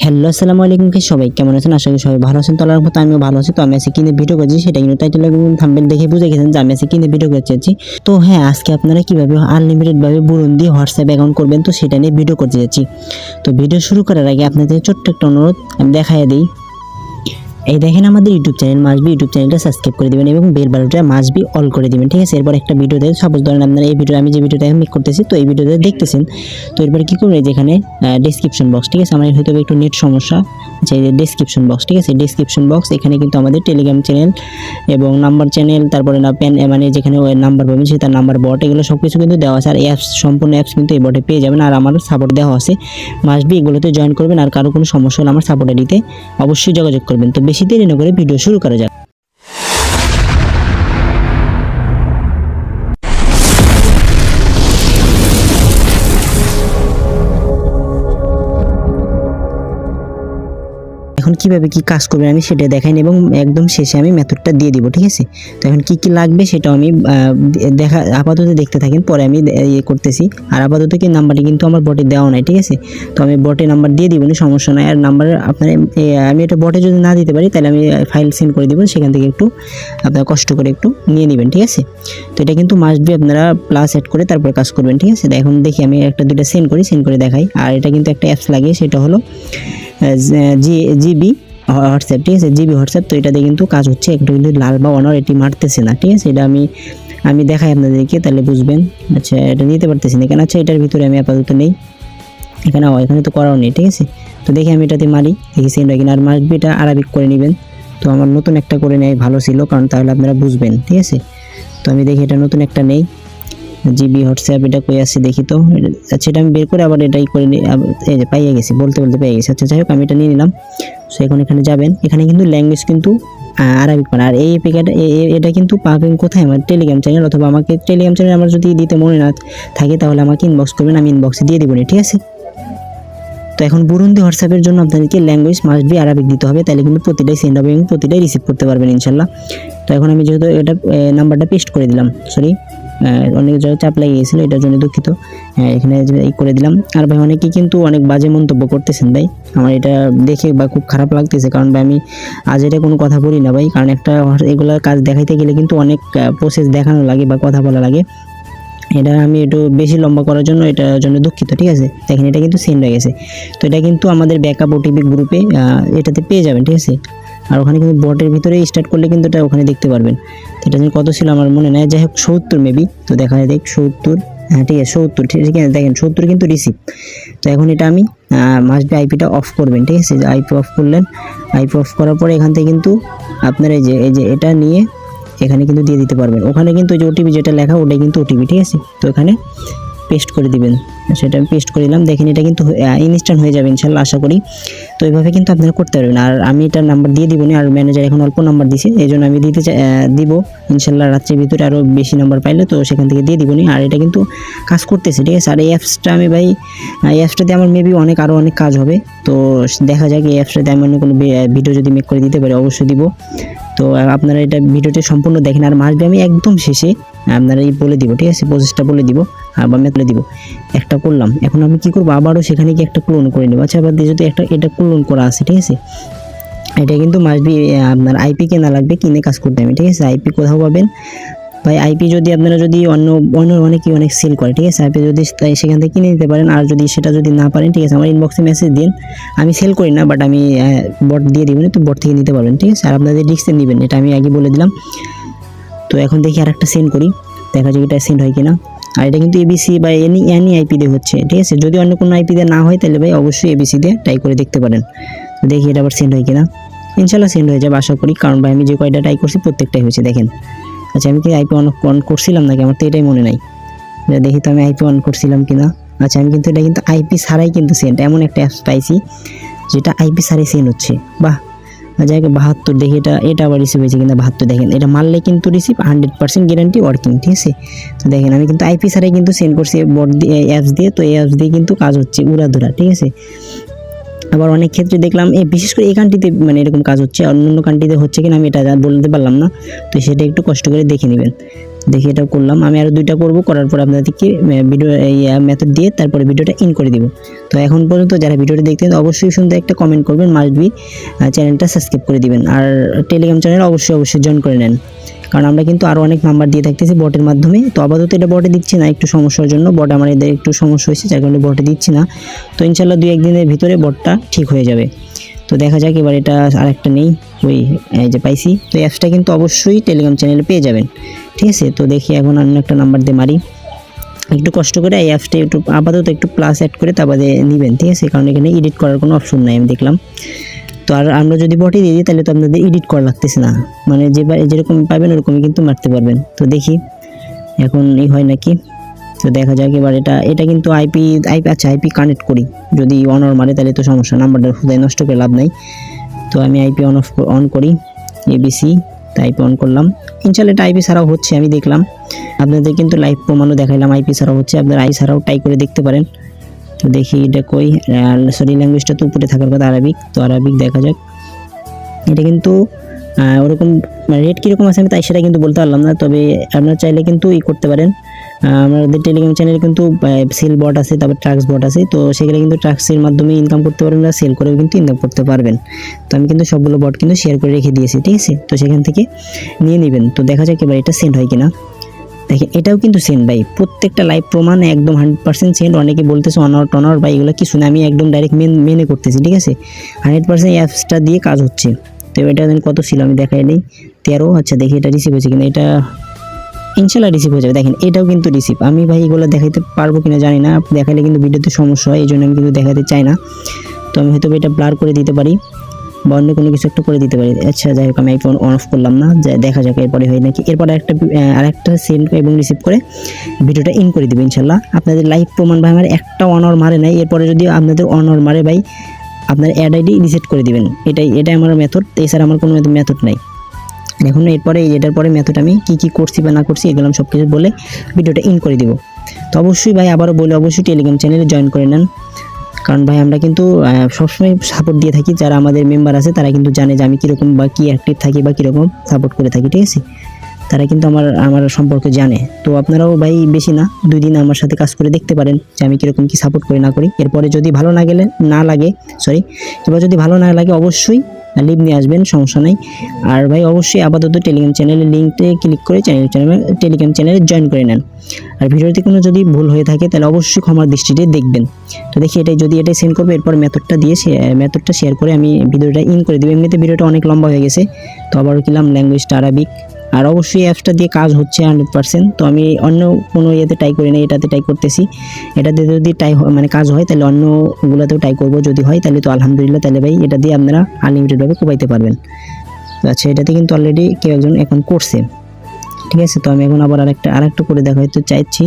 Hello আসসালামু আলাইকুম, কি সবাই কেমন আছেন? আশা করি সবাই ভালো আছেন। তো আল্লাহর মতো আমিও ভালো আছি। তো আমি আজকে কিনে ভিডিও করছি, সেটা কিন্তু টাইটেল এবং থাম্বনেল দেখে বুঝে গেছেন যে আমি আজকে কিনে ভিডিও করতে। তো হ্যাঁ, আজকে আপনারা কিভাবে আনলিমিটেড ভাবে বুরুন্দি হোয়াটসঅ্যাপ অ্যাকাউন্ট করবেন তো সেটা নিয়ে ভিডিও করতে যাচ্ছি। তো ভিডিও শুরু করার আগে আপনাদের ছোট্ট একটা অনুরোধ আমি দেখাই দিই। এই দেখেন আমাদের ইউটিউব চ্যানেল মাসবি, ইউটিউব চ্যানেলটা সাবস্ক্রাইব করে দিবেন এবং বেল বাটনটা মাসবি অল করে দিবেন, ঠিক আছে? এরপর একটা ভিডিও দেখে সাপোজ ধরেন আপনারা এই ভিডিও আমি যে ভিডিওটা মেক করতেছি তো এই ভিডিওটা দেখতেছেন, তো এরপর কি করবেন, যেখানে ডেসক্রিপশন বক্স, ঠিক আছে, আমার হয়তো একটু নেট সমস্যা, যে ডেসক্রিপশন বক্স, ঠিক আছে, ডেসক্রিপশন বক্স এখানে কিন্তু আমাদের টেলিগ্রাম চ্যানেল এবং নাম্বার চ্যানেল, তারপরে না প্যান মানে যেখানে নাম্বার পাবেন সেটা নাম্বার বট, এগুলো সব কিছু কিন্তু দেওয়া আছে। আর অ্যাপস, সম্পূর্ণ অ্যাপস কিন্তু এই বটে পেয়ে যাবেন। আর আমার সাপোর্ট দেওয়া আছে, মাসবি এগুলোতে জয়েন করবেন। আর কারো কোনো সমস্যা হলে আমার সাপোর্টে দিতে অবশ্যই যোগাযোগ করবেন। তো বেশি দেরি না করে ভিডিও শুরু করা যাক। এখন কিভাবে কি কাজ করবেন আমি সেটা দেখাই এবং একদম শেষে আমি মেথডটা দিয়ে দিব, ঠিক আছে? তো এখন কি কি লাগবে সেটাও আমি আপাতত দেখতে থাকেন, পরে আমি ইয়ে করতেছি। আর আপাতত কি নাম্বারটি কিন্তু আমার বটে দেওয়া নাই, ঠিক আছে? তো আমি বটে নাম্বার দিয়ে দিব, সমস্যা নাই। আর নাম্বার আপনার আমি এটা বটে যদি না দিতে পারি তাহলে আমি ফাইল সেন্ড করে দিব, সেখান থেকে একটু আপনারা কষ্ট করে একটু নিয়ে নেবেন, ঠিক আছে? তো এটা কিন্তু মাস্ট বি আপনারা প্লাস অ্যাড করে তারপর কাজ করবেন, ঠিক আছে? এখন দেখি আমি একটা দুইটা সেন্ড করে দেখাই। আর এটা কিন্তু একটা অ্যাপস লাগে, সেটা হলো জিবি হোয়াটসঅ্যাপ, ঠিক আছে? GB WhatsApp. তো এটাতে কিন্তু কাজ হচ্ছে, একটু কিন্তু লাল বা অনার এটি মারতেছে না, ঠিক আছে? এটা আমি দেখাই আপনাদেরকে, তাহলে বুঝবেন। আচ্ছা, এটা নিতে পারতেছি না কেন? আচ্ছা, এটার ভিতরে আমি আপাতত নেই, এখানে তো করাও নেই, ঠিক আছে? তো দেখি আমি এটাতে মারি, দেখি সেন্ড হয় কিনা। আর মাসবি এটা আরবিক করে নেবেন। তো আমার নতুন একটা করে নেয় ভালো ছিল, কারণ তাহলে আপনারা বুঝবেন, ঠিক আছে? তো আমি দেখি এটা নতুন একটা নেই, জিবি হোয়াটসঅ্যাপ, এটা কই আসছে দেখি তো। আচ্ছা, এটা আমি বের করে আবার এটাই করে নিই। এই যে পাইয়ে গেছি, বলতে পেয়ে গেছি। আচ্ছা, যাই হোক, আমি এটা নিয়ে নিলাম। সো এখন এখানে যাবেন, এখানে কিন্তু ল্যাঙ্গুয়েজ কিন্তু আরবিক পান। আর এই এপিকেটা এটা কিন্তু পাবেন কোথায়? আমার টেলিগ্রাম চ্যানেল, অথবা আমাকে টেলিগ্রাম চ্যানেল আমার যদি দিতে মনে না থাকে তাহলে আমাকে ইনবক্স করবেন, আমি ইনবক্সে দিয়ে দেবো, ঠিক আছে? তো এখন বুরুন্দি হোয়াটসঅ্যাপের জন্য আপনাদেরকে ল্যাঙ্গুয়েজ মাস্ট বি আরবিক দিতে হবে, তাহলে কিন্তু প্রতিটাই সেন্ড হবে এবং প্রতিটাই রিসিভ করতে পারবেন ইনশাল্লাহ। তো এখন আমি যেহেতু এটা নাম্বারটা পেস্ট করে দিলাম, সরি অনেক জায়গায় চাপ লাগিয়ে গেছিলো, এটার জন্য দুঃখিত। এখানে করে দিলাম। আর ভাই অনেকে কিন্তু অনেক বাজে মন্তব্য করতেছেন ভাই, আমার এটা দেখে বা খুব খারাপ লাগতেছে, কারণ ভাই আমি আজ এটা কোনো কথা বলি না ভাই, কারণ একটা এগুলোর কাজ দেখাইতে গেলে কিন্তু অনেক প্রসেস দেখানো লাগে বা কথা বলা লাগে। এটা আমি একটু বেশি লম্বা করার জন্য এটার জন্য দুঃখিত, ঠিক আছে? দেখেন এটা কিন্তু সেন্ড হয়ে গেছে। তো এটা কিন্তু আমাদের ব্যাকআপ ওটিপি গ্রুপে এটাতে পেয়ে যাবেন, ঠিক আছে? আর ওখানে কিন্তু বটের ভিতরে স্টার্ট করলে কিন্তু এটা ওখানে দেখতে পারবেন। তো এটা কত ছিল আমার মনে নেই, যাই হোক 70 মেবি। তো দেখা যায় দেখ 70, হ্যাঁ ঠিক আছে 70, ঠিক আছে? দেখেন 70 কিন্তু রিসিভ। তো এখন এটা আমি মাস্ট বি আইপিটা অফ করবেন, ঠিক আছে? আইপি অফ করলেন, আইপি অফ করার পরে এখান থেকে কিন্তু আপনার এই যে এটা নিয়ে এখানে কিন্তু দিয়ে দিতে পারবেন। ওখানে কিন্তু যে ওটিপি যেটা লেখা ওটাই কিন্তু ওটিপি, ঠিক আছে? তো এখানে পেস্ট করে দিবেন, সেটা আমি পেস্ট করে দিলাম। দেখেন এটা কিন্তু ইনস্ট্যান্ট হয়ে যাবে ইনশাল্লাহ, আশা করি। তো এইভাবে কিন্তু আপনারা করতে পারবেন। আর আমি এটার নাম্বার দিয়ে দিব না, আর ম্যানেজার এখন অল্প নাম্বার দিছে, এই জন্য আমি দিব ইনশাল্লাহ রাত্রের ভিতরে আরও বেশি নাম্বার পাইলে তো সেখান থেকে দিয়ে দিব না। আর এটা কিন্তু কাজ করতেছে, ঠিক আছে? আর এই অ্যাপসটা আমি ভাই, এই অ্যাপসটাতে আমার মেবি আরও অনেক কাজ হবে। তো দেখা যাক এই অ্যাপসটাতে আমি অন্য কোনো ভিডিও যদি মেক করে দিতে পারি অবশ্যই দিব। তো আপনারা এটা ভিডিওটি সম্পূর্ণ দেখেন। আর মাসবি আমি একদম শেষে আপনারা বলে দিব, ঠিক আছে? প্রসেসটা বলে দিব বা মেথড দিব। একটা করলাম, এখন আমি কি করব, আবারও সেখানে গিয়ে একটা ক্লোন করে নেব। আচ্ছা, আবার যেহেতু এটা ক্লোন করা আছে, ঠিক আছে? এটা কিন্তু মাসবি আপনার আইপি কেনা লাগবে, কিনে কাজ করতে হবে, ঠিক আছে? আইপি কোথাও পাবেন ভাই? আইপি যদি আপনারা যদি অনেক সেল করে, ঠিক আছে? আইপি যদি সেখান থেকে কিনে নিতে পারেন। আর যদি সেটা যদি না পারেন, ঠিক আছে, আমার ইনবক্সে মেসেজ দিন। আমি সেল করি না, বাট আমি বট দিয়ে দিব, তো বট থেকে নিতে পারবেন, ঠিক আছে? আর আপনাদের রিস্কে নেবেন, এটা আমি আগে বলে দিলাম। তো এখন দেখি আর একটা সেন্ড করি, দেখা যাক এটা সেন্ড হয় কিনা। আর এটা কিন্তু এবিসি বা এনি আইপি দিয়ে হচ্ছে, ঠিক আছে? যদি অন্য কোনো আইপি দিয়ে না হয় তাহলে ভাই অবশ্যই এবিসি দিয়ে ট্রাই করে দেখতে পারেন। তো দেখি এটা আবার সেন্ড হয় কিনা। ইনশাল্লাহ সেন্ড হয়ে যাবে আশা করি, কারণ ভাই আমি যে কয়টা ট্রাই করছি প্রত্যেকটাই হয়েছে, দেখেন। আচ্ছা, আমি কি আইপি অন করছিলাম নাকি, আমার তো এটাই মনে নাই। দেখি তো আমি আইপি অন করছিলাম কিনা। আচ্ছা, আমি কিন্তু এটা কিন্তু আইপি ছাড়াই কিন্তু সেন্ড, এমন একটা অ্যাপস পাইছি যেটা আইপি ছাড়াই সেন্ড হচ্ছে, বাহ। যাই হোক 72, দেখি এটা আবার রিসিভ হয়েছে কিনা। 72, দেখেন এটা মারলে কিন্তু রিসিভ 100% গ্যারান্টি ওয়ার্কিং, ঠিক আছে? তো দেখেন আমি কিন্তু আইপি ছাড়াই কিন্তু সেন্ড করছি বট দিয়ে, অ্যাপস দিয়ে। তো এই অ্যাপস দিয়ে কিন্তু কাজ হচ্ছে উড়াধুরা, ঠিক আছে? আবার অনেক ক্ষেত্রে দেখলাম বিশেষ করে এই কান্ট্রিতে মানে এরকম কাজ হচ্ছে, অন্য কান্ট্রিতে হচ্ছে কিনা আমি এটা বলতে পারলাম না। তো সেটা একটু কষ্ট করে দেখে নেবেন। দেখি এটা করলাম, আমি আরও 2টা করব, করার পর আপনাদেরকে ভিডিও এই মেথড দিয়ে তারপরে ভিডিওটা ইন করে দিব। তো এখন পর্যন্ত যারা ভিডিওটি দেখতেন অবশ্যই সুন্দর একটা কমেন্ট করবেন, মাস্ট বি চ্যানেলটা সাবস্ক্রাইব করে দিবেন, আর টেলিগ্রাম চ্যানেল অবশ্যই জয়েন করে নেন, কারণ আমরা কিন্তু আরও অনেক নাম্বার দিয়ে থাকতেছি বটের মাধ্যমে। তো আপাতত এটা বটে দিচ্ছি না, একটু সমস্যার জন্য, বট আমার এদের একটু সমস্যা হয়েছে যার কারণে বটে দিচ্ছি না। তো ইনশাল্লাহ 2-1 দিনের ভিতরে বটটা ঠিক হয়ে যাবে। তো দেখা যাক এবার এটা আরেকটা নেই, ওই এই যে পাইছি। তো অ্যাপসটা কিন্তু অবশ্যই টেলিগ্রাম চ্যানেলে পেয়ে যাবেন, ঠিক আছে। তো দেখি এখন অন্য একটা নাম্বার দিয়ে মারি, একটু কষ্ট করে এই অ্যাপসটা একটু আপাতত একটু প্লাস অ্যাড করে তারপরে নেবেন, ঠিক আছে, কারণ এখানে এডিট করার কোনো অপশন নাই আমি দেখলাম। তো আর আমরা যদি বটে দিয়ে দিই তাহলে তো আপনাদের এডিট করা লাগতেছে না, মানে যেরকম পাবেন ওরকমই কিন্তু মারতে পারবেন। তো দেখি এখন এই হয় নাকি। তো দেখা যাক এবার এটা কিন্তু আইপি আচ্ছা আইপি কানেক্ট করি, যদি অনর মারে তাহলে তো সমস্যা, নাম্বারটা খুদাই নষ্ট করে লাভ নাই। তো আমি আইপি অন করি, এবিসি আইপি অন করলাম। ইনশাল্লাহ এটা আইপি ছাড়াও হচ্ছে, আমি দেখলাম আপনাদের কিন্তু লাইভ প্রমাণও দেখাইলাম আইপি ছাড়াও হচ্ছে, আপনারা আই ছাড়াও ট্রাই করে দেখতে পারেন। তো দেখি এটা কই, সরি ল্যাঙ্গুয়েজটা তো উপরে থাকার কথা আরবিক, তো আরবিক দেখা যাক। এটা কিন্তু ওরকম রেট কীরকম আছে আমি তাই সেটা কিন্তু বলতে পারলাম না, তবে আপনারা চাইলে কিন্তু করতে পারেন। আমাদের টেলিগ্রাম চ্যানেলে কিন্তু সেল বট আছে, তারপর ট্রাক্স বট আছে, তো সেগুলো কিন্তু ট্রাক্সের মাধ্যমে ইনকাম করতে পারবেন, বা সেল করেও কিন্তু ইনকাম করতে পারবেন। তো আমি কিন্তু সবগুলো বট কিন্তু শেয়ার করে রেখে দিয়েছি, ঠিক আছে। তো সেখান থেকে নিয়ে নেবেন। তো দেখা যাক এবার এটা সেন্ড হয় কিনা। দেখেন এটাও কিন্তু সেন্ড ভাই, প্রত্যেকটা লাইভ প্রমাণ একদম 100% সেন্ড। অনেকে বলতেছে অনার বা এগুলো কিছু না, আমি একদম ডাইরেক্ট মেনে করতেছি, ঠিক আছে। 100% অ্যাপসটা দিয়ে কাজ হচ্ছে। তো এটা কত ছিল আমি দেখাই নেই, 13। আচ্ছা দেখি এটা রিসিভ হয়েছে কিনা, এটা ইনশাল্লাহ রিসিভ হয়ে যাবে। দেখেন এটাও কিন্তু রিসিভ, আমি ভাই এগুলো দেখাইতে পারবো কিনা জানি না, দেখাইলে কিন্তু ভিডিওতে সমস্যা হয়, এই জন্য আমি কিন্তু দেখাতে চাই না। তো আমি হয়তো এটা ব্লার করে দিতে পারি বা অন্য কোনো কিছু একটা করে দিতে পারি। আচ্ছা যাই হোক, আমি আইফোন অন অফ করলাম না, দেখা যাক এরপরে হয় নাকি। এরপরে আরেকটা সেন্ড এবং রিসিভ করে ভিডিওটা ইন করে দেবে ইনশাল্লাহ। আপনাদের লাইভ প্রমাণ ভাই আমার একটা অনর মারে নাই, এরপরে যদি আপনাদের অনর মারে ভাই আপনার অ্যাড আইডি রিসেট করে দিবেন, এটাই আমার মেথড, এছাড়া আমার কোনো মেথড নাই। এখন এরপরে এটার পরে মেথড আমি কি করছি বা না করছি এগুলো সব কিছু বলে ভিডিওটা ইন করে দিব। তো অবশ্যই ভাই আবারও বলে অবশ্যই টেলিগ্রাম চ্যানেলে জয়েন করে নেন, কারণ ভাই আমরা কিন্তু সবসময় সাপোর্ট দিয়ে থাকি, যারা আমাদের মেম্বার আছে তারা কিন্তু জানে যে আমি কীরকম বা কী অ্যাক্টিভ থাকি বা কীরকম সাপোর্ট করে থাকি, ঠিক আছে। তারা কিন্তু আমার সম্পর্কে জানে। তো আপনারাও ভাই বেশি না 2 দিন আমার সাথে কাজ করে দেখতে পারেন যে আমি কীরকম কী সাপোর্ট করি না করি। এরপরে যদি ভালো না লাগে এবার যদি ভালো না লাগে অবশ্যই লিভ নিয়ে আসবেন, সমস্যা নাই। আর ভাই অবশ্যই আপাতত টেলিগ্রাম চ্যানেলের লিঙ্কতে ক্লিক করে টেলিগ্রাম চ্যানেলে জয়েন করে নেন। আর ভিডিওতে কোনো যদি ভুল হয়ে থাকে তাহলে অবশ্যই ক্ষমার দৃষ্টিতে দেখবেন। তো দেখি এটাই সেন্ড করবো, এরপর মেথডটা শেয়ার করে আমি ভিডিওটা ইন করে দেবো। এমনিতে ভিডিওটা অনেক লম্বা হয়ে গেছে, তো আবার কিলাম ল্যাঙ্গুয়েজটা আরবিক। আর অবশ্যই অ্যাপসটা দিয়ে কাজ হচ্ছে 100%। তো আমি অন্য কোনো ইয়েতে ট্রাই করি না, এটাতে ট্রাই করতেছি। এটাতে যদি কাজ হয় তাহলে অন্যগুলোতেও ট্রাই করবো, যদি হয় তাহলে তো আলহামদুলিল্লাহ, তাহলে ভাই এটা দিয়ে আপনারা আনলিমিটেডভাবে কোপাইতে পারবেন। আচ্ছা এটাতে কিন্তু অলরেডি কেউ একজন এখন করছে, ঠিক আছে। তো আমি এখন আবার আরেকটা করে দেখাইতে চাইছি,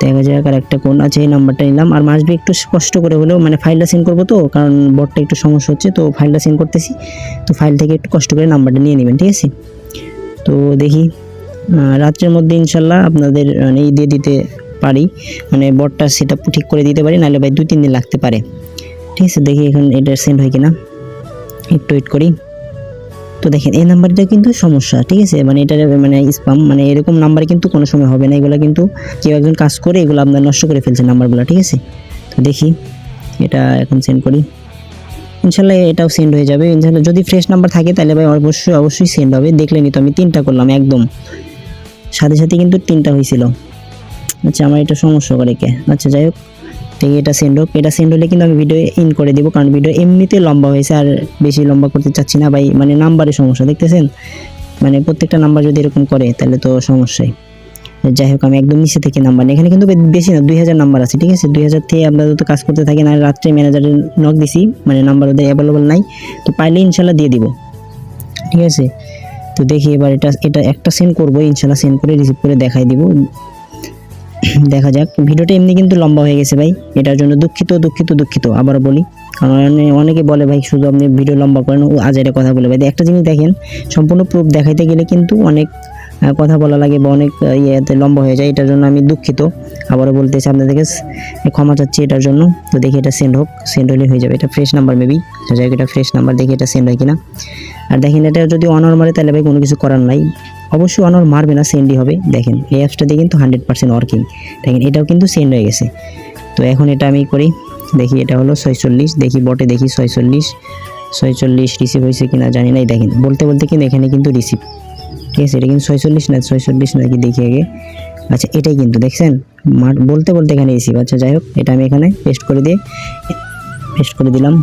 দেখা যাক আর একটা কোন। আচ্ছা এই নাম্বারটা নিলাম, আর মাসবি একটু কষ্ট করে হলেও ফাইলটা সেন্ড করবো, তো কারণ বটটা একটু সমস্যা হচ্ছে, তো ফাইলটা সেন্ড করতেছি। তো ফাইল থেকে একটু কষ্ট করে নাম্বারটা নিয়ে নেবেন, ঠিক আছে। তো দেখি রাত্রের মধ্যে ইনশাল্লাহ আপনাদের দিয়ে দিতে পারি, বটটা সেটা ঠিক করে দিতে পারি, নাহলে ভাই 2-3 দিন লাগতে পারে, ঠিক আছে। দেখি এখন এটা সেন্ড হয় কিনা, একটু ওয়েট করি। তো দেখেন এই নাম্বারটা কিন্তু সমস্যা, ঠিক আছে, এটা স্প্যাম, এরকম নাম্বার কিন্তু কোনো সময় হবে না। এগুলো কিন্তু কেউ একজন কাজ করে এগুলো আপনার নষ্ট করে ফেলছে নাম্বারগুলো, ঠিক আছে। তো দেখি এটা এখন সেন্ড করি, ইনশাল্লাহ এটাও সেন্ড হয়ে যাবে ইনশাল্লাহ। যদি ফ্রেশ নাম্বার থাকে তাহলে ভাই অবশ্যই সেন্ড হবে। দেখলেনি তো আমি 3টা করলাম, একদম সাথে কিন্তু 3টা হয়েছিল। আচ্ছা আমার এটা সমস্যা করে কে, আচ্ছা যাই হোক, ঠিক এটা সেন্ড হোক। এটা সেন্ড হলে কিন্তু আমি ভিডিও ইন করে দিব, কারণ ভিডিও এমনিতে লম্বা হয়েছে, আর বেশি লম্বা করতে চাচ্ছি না ভাই, নাম্বারের সমস্যা দেখতেছেন, প্রত্যেকটা নাম্বার যদি এরকম করে তাহলে তো সমস্যাই। যাই হোক আমি একদম নিচে থেকে নাম্বার, এখানে কিন্তু বেশি না, 2000 নাম্বার আছে, ঠিক আছে। 2000 থেকে আপনাদের তো কাজ করতে থাকেন। আর রাত্রে ম্যানেজারের নক দিছি, নাম্বার ওদের অ্যাভেলেবল নাই, তো পাইলে ইনশাল্লাহ দিয়ে দিব, ঠিক আছে। তো দেখি এবার এটা একটা সেন্ড করবো, ইনশাল্লাহ সেন্ড করে রিসিভ করে দেখাই দিব। দেখা যাক, ভিডিওটা এমনি কিন্তু লম্বা হয়ে গেছে ভাই, এটার জন্য দুঃখিত। আবার বলি, কারণ অনেকে বলে ভাই শুধু আপনি ভিডিও লম্বা করেন, আজাইরা কথা বলে। ভাই একটা জিনিস দেখেন, সম্পূর্ণ প্রুফ দেখাইতে গেলে কিন্তু অনেক কথা বলা লাগে বা অনেক ইয়েতে লম্বা হয়ে যায়, এটার জন্য আমি দুঃখিত। আবারও বলতেছি আপনাদেরকে ক্ষমা চাচ্ছি এটার জন্য। তো দেখি এটা সেন্ড হোক, সেন্ড হলে হয়ে যাবে। এটা ফ্রেশ নাম্বার মেবি, যাই হোক এটা ফ্রেশ নাম্বার, দেখি এটা সেন্ড হয় কিনা। আর দেখেন এটা যদি অনর মারে তাহলে ভাই কোনো কিছু করার নাই, অবশ্যই অনর মারবে না, সেন্ডই হবে। দেখেন এই অ্যাপসটাতে কিন্তু 100% ওয়ার্কিং। দেখেন এটাও কিন্তু সেন্ড হয়ে গেছে। তো এখন এটা আমি করি, দেখি এটা হলো 46, দেখি বটে দেখি 46 রিসিভ হয়েছে কিনা জানি না। দেখেন বলতে বলতে কিন্তু এখানে কিন্তু রিসিভ, ঠিক আছে। এটা কিন্তু 46 নাকি দেখি আগে। আচ্ছা এটাই কিন্তু দেখছেন বলতে বলতে এখানে রিসিভ। আচ্ছা যাই হোক, এটা আমি এখানে পেস্ট করে দিলাম।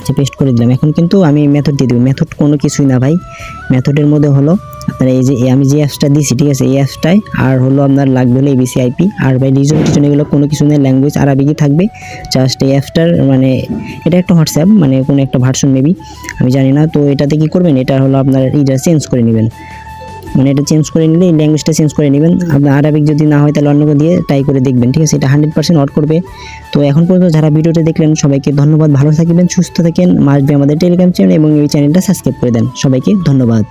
আচ্ছা পেস্ট করে দিলাম। এখন কিন্তু আমি মেথড দিয়ে দেবো। মেথড কোনো কিছুই না ভাই, মেথডের মধ্যে হলো আপনার এই যে আমি যে অ্যাপসটা দিছি, ঠিক আছে, এই অ্যাপসটায় আর হলো আপনার লাগবে হলো এবিসি আইপি, আর ভাই রিজন এগুলো কোনো কিছু নেই, ল্যাঙ্গুয়েজ আরবিকই থাকবে। জাস্ট এই অ্যাপসটার মানে এটা একটা হোয়াটসঅ্যাপ, মানে কোনো একটা ভার্সন মেবি, আমি জানি না। তো এটাতে কি করবেন, এটা হলো আপনার এইটা চেঞ্জ করে নেবেন, মানে এটা চেঞ্জ করে নিলে এই ল্যাঙ্গুয়েজটা চেঞ্জ করে নেবেন। আপনার আরবিক যদি না হয় তাহলে অন্য দিয়ে ট্রাই করে দেখবেন, ঠিক আছে। এটা 100% ওয়ার্ক করবে। তো এখন পর্যন্ত যারা ভিডিওটা দেখলেন সবাইকে ধন্যবাদ, ভালো থাকবেন, সুস্থ থাকেন, মাসবে আমাদের টেলিগ্রাম চ্যানেল এবং এই চ্যানেলটা সাবস্ক্রাইব করে দেন। সবাইকে ধন্যবাদ।